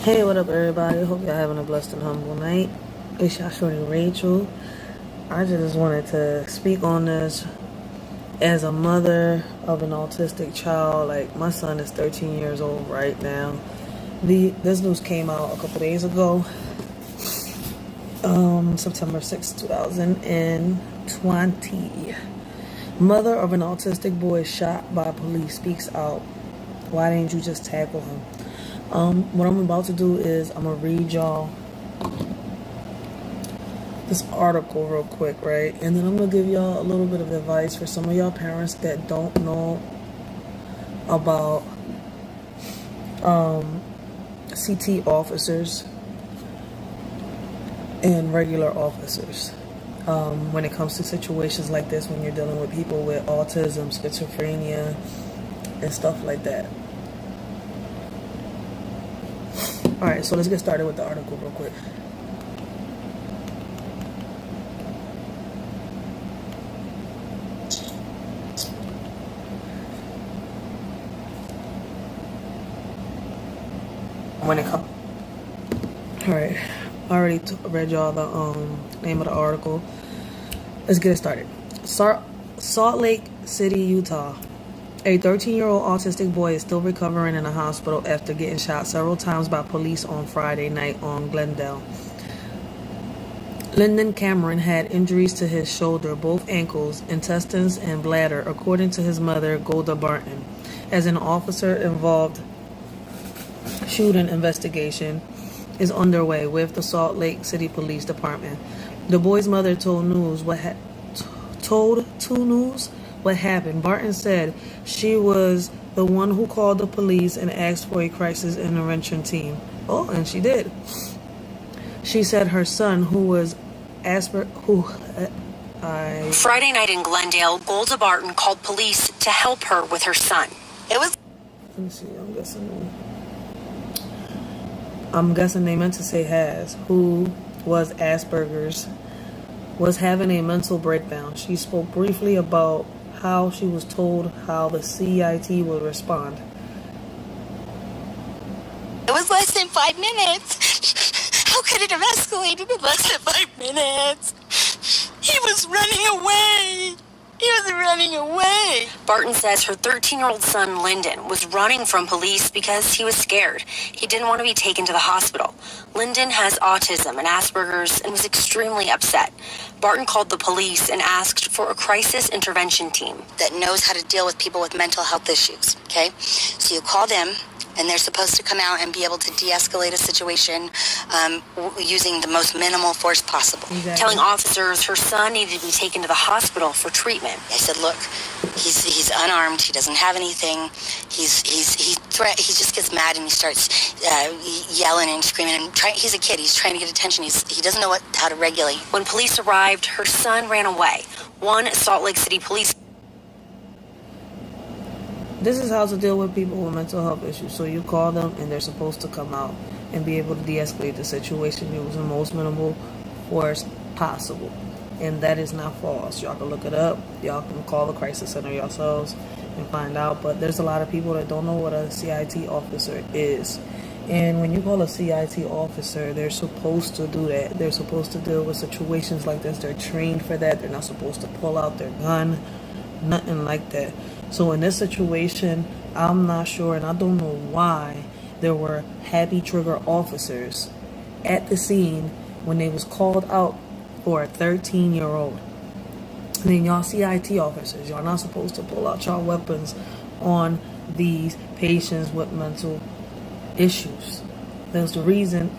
Hey, what up, everybody? Hope y'all having a blessed and humble night. It's y'all, Shorty Racheal. I just wanted to speak on this as a mother of an autistic child. Like, my son is 13 years old right now. This news came out a couple days ago, September 6, 2020. Mother of an autistic boy shot by police speaks out. Why didn't you just tackle him? What I'm about to do is I'm going to read y'all this article real quick, right? And then I'm going to give y'all a little bit of advice for some of y'all parents that don't know about CT officers and regular officers. When it comes to situations like this, when you're dealing with people with autism, schizophrenia, and stuff like that. Alright, so let's get started with the article real quick. When it comes... Alright, I already read y'all the name of the article. Let's get it started. Salt Lake City, Utah. A 13-year-old autistic boy is still recovering in a hospital after getting shot several times by police on Friday night on Glendale. Linden Cameron had injuries to his shoulder, both ankles, intestines, and bladder, according to his mother, Golda Barton, as an officer-involved shooting investigation is underway with the Salt Lake City Police Department. The boy's mother told News what happened. Barton said she was the one who called the police and asked for a crisis intervention team. Oh, and she did. She said her son, who was Friday night in Glendale, Golda Barton called police to help her with her son. Let me see, I'm guessing they meant to say who was Asperger's, was having a mental breakdown. She spoke briefly about how she was told how the CIT would respond. It was less than 5 minutes. How could it have escalated in less than 5 minutes? He was running away. Barton says her 13-year-old son, Linden, was running from police because he was scared. He didn't want to be taken to the hospital. Linden has autism and Asperger's and was extremely upset. Barton called the police and asked for a crisis intervention team that knows how to deal with people with mental health issues, okay? So you call them, and they're supposed to come out and be able to de-escalate a situation using the most minimal force possible. Exactly. Telling officers her son needed to be taken to the hospital for treatment. I said, look, he's unarmed. He doesn't have anything. He just gets mad and he starts yelling and screaming. And he's a kid. He's trying to get attention. He doesn't know how to regulate. When police arrived, her son ran away. One Salt Lake City police. This is how to deal with people with mental health issues. So you call them and they're supposed to come out and be able to de-escalate the situation using the most minimal force possible. And that is not false. Y'all can look it up. Y'all can call the crisis center yourselves and find out. But there's a lot of people that don't know what a CIT officer is. And when you call a CIT officer, they're supposed to do that. They're supposed to deal with situations like this. They're trained for that. They're not supposed to pull out their gun. Nothing like that. So in this situation, I'm not sure, and I don't know why there were happy trigger officers at the scene when they was called out for a 13-year-old. And then y'all CIT officers, y'all not supposed to pull out y'all weapons on these patients with mental issues. That's the reason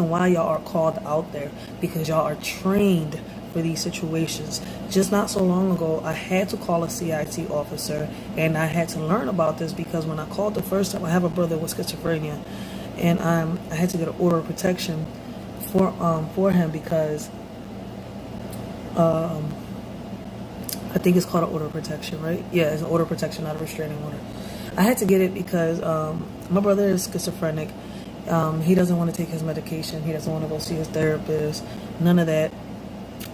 why y'all are called out there, because y'all are trained for these situations. Just not so long ago, I had to call a CIT officer, and I had to learn about this because when I called the first time, I have a brother with schizophrenia, and I had to get an order of protection for him because I think it's called an order of protection, right? Yeah, it's an order of protection, not a restraining order. I had to get it because my brother is schizophrenic. He doesn't want to take his medication. He doesn't want to go see his therapist. None of that.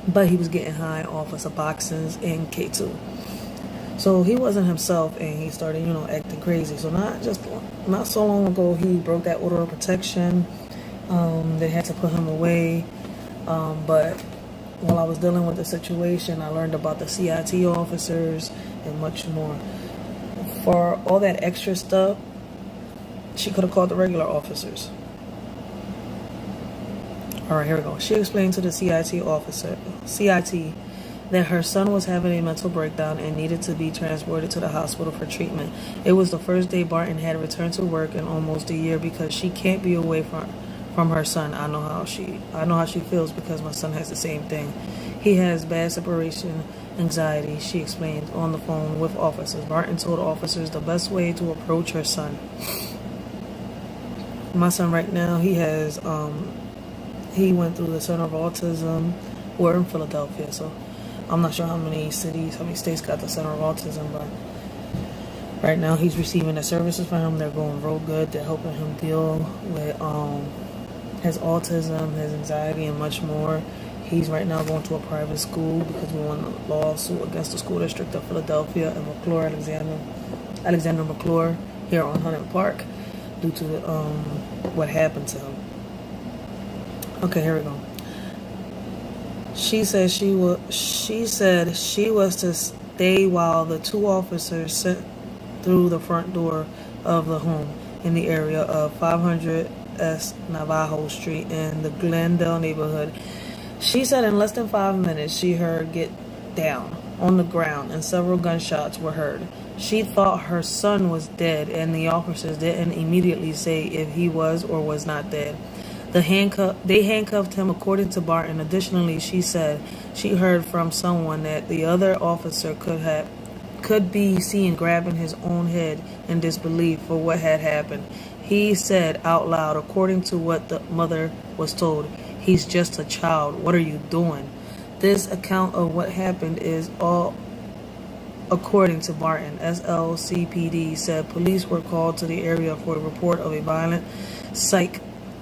But he was getting high off of Suboxones and K2. So he wasn't himself, and he started, acting crazy. So not so long ago, he broke that order of protection. They had to put him away. But while I was dealing with the situation, I learned about the CIT officers and much more. For all that extra stuff, she could have called the regular officers. All right, here we go. She explained to the CIT that her son was having a mental breakdown and needed to be transported to the hospital for treatment. It was the first day Barton had returned to work in almost a year because she can't be away from her son. I know how she feels because my son has the same thing. He has bad separation anxiety, she explained on the phone with officers. Barton told officers the best way to approach her son. My son right now, he went through the Center of Autism. We're in Philadelphia, so I'm not sure how many states got the Center of Autism, but right now he's receiving the services for him. They're going real good. They're helping him deal with his autism, his anxiety, and much more. He's right now going to a private school because we won a lawsuit against the school district of Philadelphia and McClure, Alexander McClure, here on Huntington Park, due to what happened to him. Okay, here we go. She said she was to stay while the two officers sent through the front door of the home in the area of 500 S Navajo Street in the Glendale neighborhood. She said in less than 5 minutes she heard get down on the ground and several gunshots were heard. She thought her son was dead, and the officers didn't immediately say if he was or was not dead. They handcuffed him, according to Barton. Additionally, she said she heard from someone that the other officer could be seen grabbing his own head in disbelief for what had happened. He said out loud, according to what the mother was told, "He's just a child. What are you doing?" This account of what happened is all according to Barton. SLCPD said police were called to the area for a report of a violent psych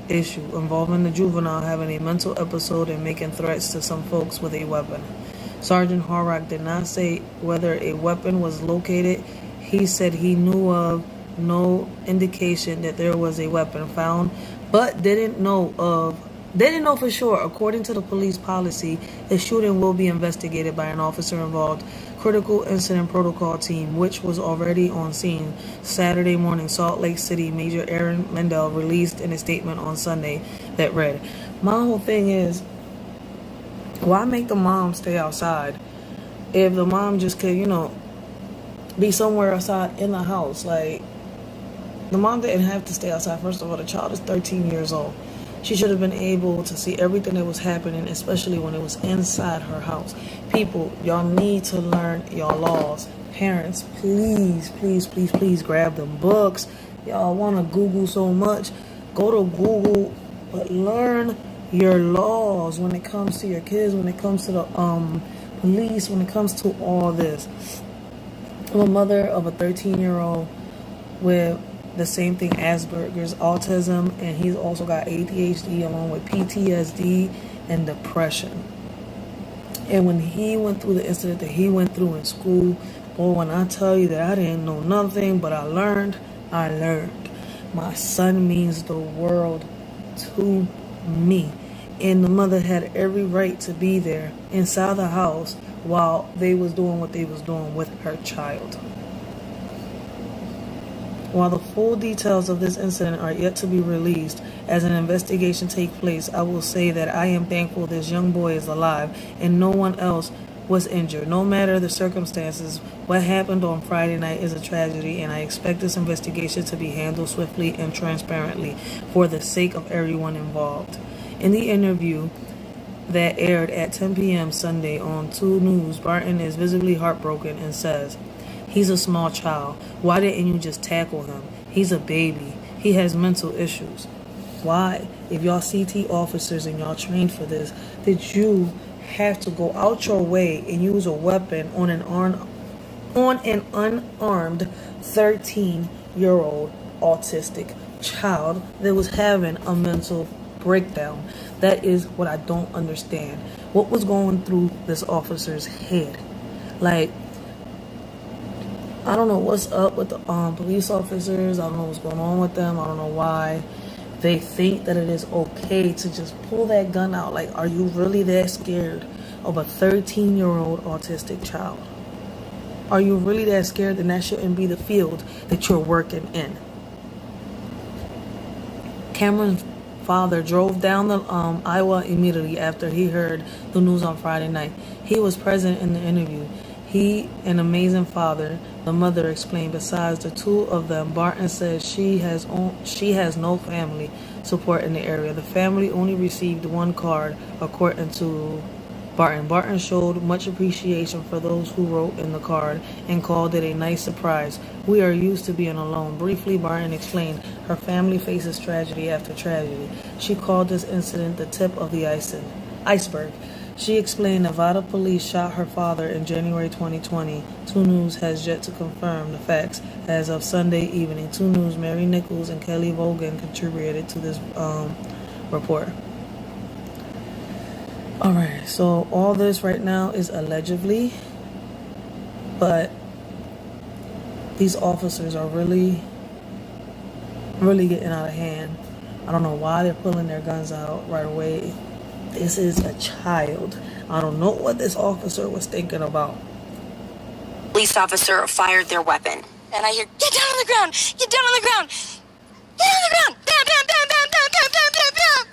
issue involving the juvenile having a mental episode and making threats to some folks with a weapon. Sergeant Horrock did not say whether a weapon was located. He said he knew of no indication that there was a weapon found, but didn't know for sure. According to the police policy, the shooting will be investigated by an officer-involved critical incident protocol team, which was already on scene Saturday morning. Salt Lake City Major Aaron Mendel released in a statement on Sunday that read, "My whole thing is, why make the mom stay outside if the mom just could, be somewhere outside in the house?" Like, the mom didn't have to stay outside. First of all, the child is 13 years old. She should have been able to see everything that was happening, especially when it was inside her house. People, y'all need to learn your laws. Parents, please, please, please, please grab them books. Y'all want to Google so much. Go to Google, but learn your laws when it comes to your kids, when it comes to the police, when it comes to all this. I'm a mother of a 13-year-old with the same thing, Asperger's, autism, and he's also got ADHD along with PTSD and depression. And when he went through the incident that he went through in school, boy, when I tell you that I didn't know nothing, but I learned. My son means the world to me. And the mother had every right to be there inside the house while they was doing what they was doing with her child. While the full details of this incident are yet to be released as an investigation takes place, I will say that I am thankful this young boy is alive and no one else was injured. No matter the circumstances, what happened on Friday night is a tragedy, and I expect this investigation to be handled swiftly and transparently for the sake of everyone involved. In the interview that aired at 10 p.m. Sunday on 2 News, Barton is visibly heartbroken and says, "He's a small child. Why didn't you just tackle him? He's a baby. He has mental issues." Why, if y'all CT officers and y'all trained for this, did you have to go out your way and use a weapon on an unarmed 13-year-old autistic child that was having a mental breakdown? That is what I don't understand. What was going through this officer's head? Like, I don't know what's up with the police officers. I don't know what's going on with them. I don't know why they think that it is okay to just pull that gun out. Like, are you really that scared of a 13-year-old autistic child? Are you really that scared? Then that shouldn't be the field that you're working in. Cameron's father drove down the Iowa immediately after he heard the news on Friday night. He was present in the interview. He, an amazing father, the mother explained. Besides the two of them, Barton says she has no family support in the area. The family only received one card, according to Barton. Barton showed much appreciation for those who wrote in the card and called it a nice surprise. We are used to being alone. Briefly, Barton explained her family faces tragedy after tragedy. She called this incident the tip of the iceberg. She explained Nevada police shot her father in January 2020. 2 News has yet to confirm the facts. As of Sunday evening, 2 News, Mary Nichols and Kelly Vogan contributed to this report. Alright, so all this right now is allegedly, but these officers are really getting out of hand. I don't know why they're pulling their guns out right away. This is a child. I don't know what this officer was thinking about. Police officer fired their weapon. And I hear, get down on the ground! Get down on the ground! Get on the ground! Bam, bam, bam, bam, bam, bam, bam, bam, bam!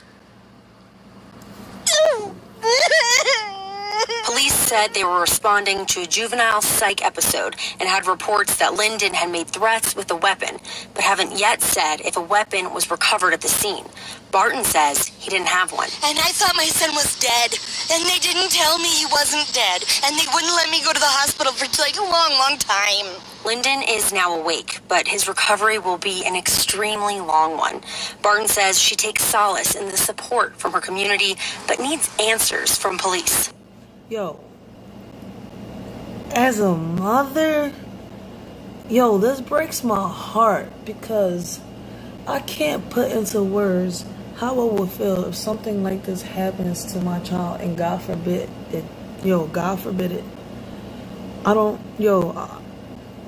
Police said they were responding to a juvenile psych episode and had reports that Linden had made threats with a weapon, but haven't yet said if a weapon was recovered at the scene. Barton says he didn't have one. And I thought my son was dead, and they didn't tell me he wasn't dead, and they wouldn't let me go to the hospital for like a long, long time. Linden is now awake, but his recovery will be an extremely long one. Barton says she takes solace in the support from her community, but needs answers from police. Yo, as a mother, this breaks my heart because I can't put into words how I would feel if something like this happens to my child, and God forbid it. God forbid it.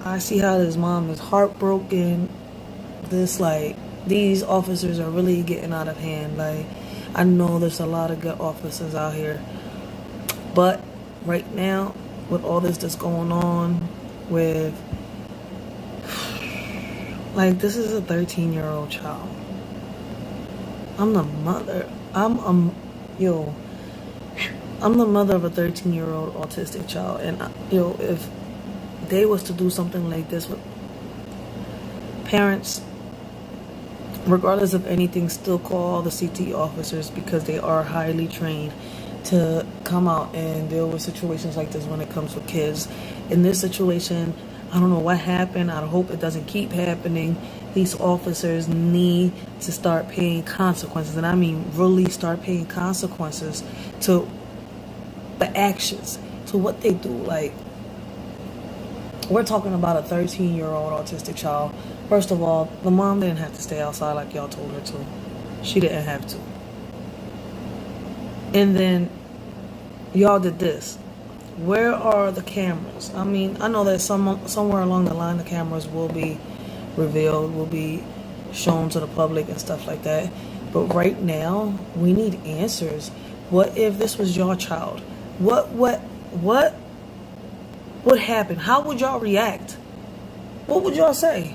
I see how this mom is heartbroken. These officers are really getting out of hand. Like, I know there's a lot of good officers out here, but right now, with all this that's going on with, this is a 13-year-old child. I'm the mother. I'm the mother of a 13-year-old autistic child, and if they was to do something like this with parents, regardless of anything, still call the CT officers because they are highly trained to come out and deal with situations like this when it comes with kids. In this situation, I don't know what happened. I hope it doesn't keep happening. These officers need to start paying consequences, and I mean really start paying consequences to the actions, to what they do. Like, we're talking about a 13-year-old autistic child. First of all, the mom didn't have to stay outside like y'all told her to. She didn't have to. And then y'all did this. Where are the cameras? I mean, I know that somewhere along the line the cameras will be revealed, will be shown to the public and stuff like that. But right now, we need answers. What if this was your child? What would happen? How would y'all react? What would y'all say?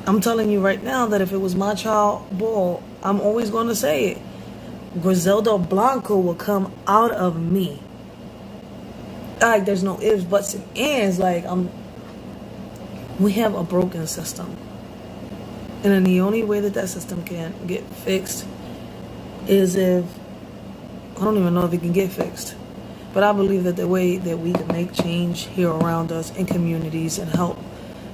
I'm telling you right now that if it was my child, boy, I'm always going to say it. Griselda Blanco will come out of me. Like, there's no ifs, buts, and ands. We have a broken system. And then the only way that system can get fixed is if, I don't even know if it can get fixed. But I believe that the way that we can make change here around us in communities and help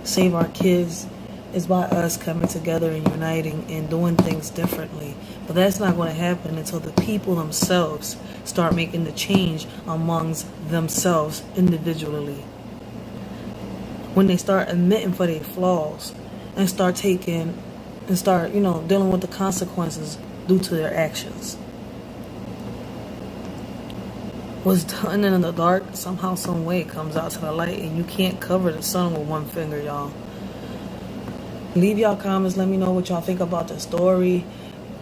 save our kids is by us coming together and uniting and doing things differently. But that's not going to happen until the people themselves start making the change amongst themselves individually. When they start admitting for their flaws and start dealing with the consequences due to their actions. was done in the dark, somehow, some way it comes out to the light, and you can't cover the sun with one finger, y'all. Leave y'all comments. Let me know what y'all think about the story.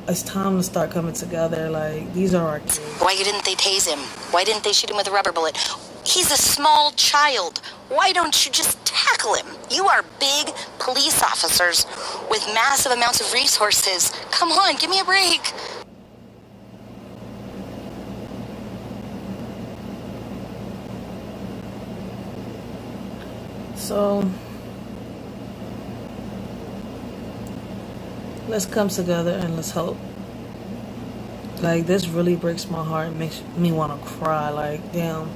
It's time to start coming together. Like, these are our kids. Why didn't they tase him? Why didn't they shoot him with a rubber bullet? He's a small child. Why don't you just tackle him? You are big police officers with massive amounts of resources. Come on, give me a break. So, let's come together and let's help. Like, this really breaks my heart and makes me want to cry. Like, damn,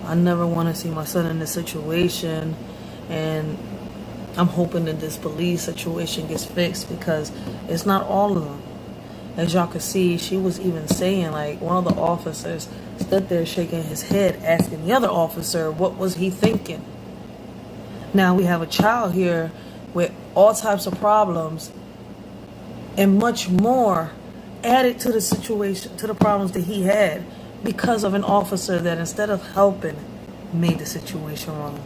I never want to see my son in this situation. And I'm hoping that this police situation gets fixed, because it's not all of them. As y'all can see, she was even saying, like, one of the officers stood there shaking his head, asking the other officer, what was he thinking? Now we have a child here with all types of problems and much more added to the situation, to the problems that he had, because of an officer that, instead of helping, made the situation wrong.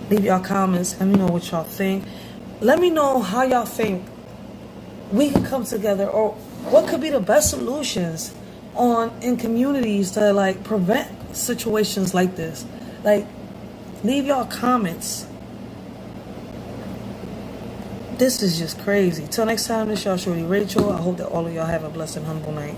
Leave y'all comments. Let me know what y'all think. Let me know how y'all think we can come together, or what could be the best solutions in communities to, like, prevent situations like this. Like, leave y'all comments. This is just crazy. Till next time, this y'all Shorty Racheal. I hope that all of y'all have a blessed and humble night.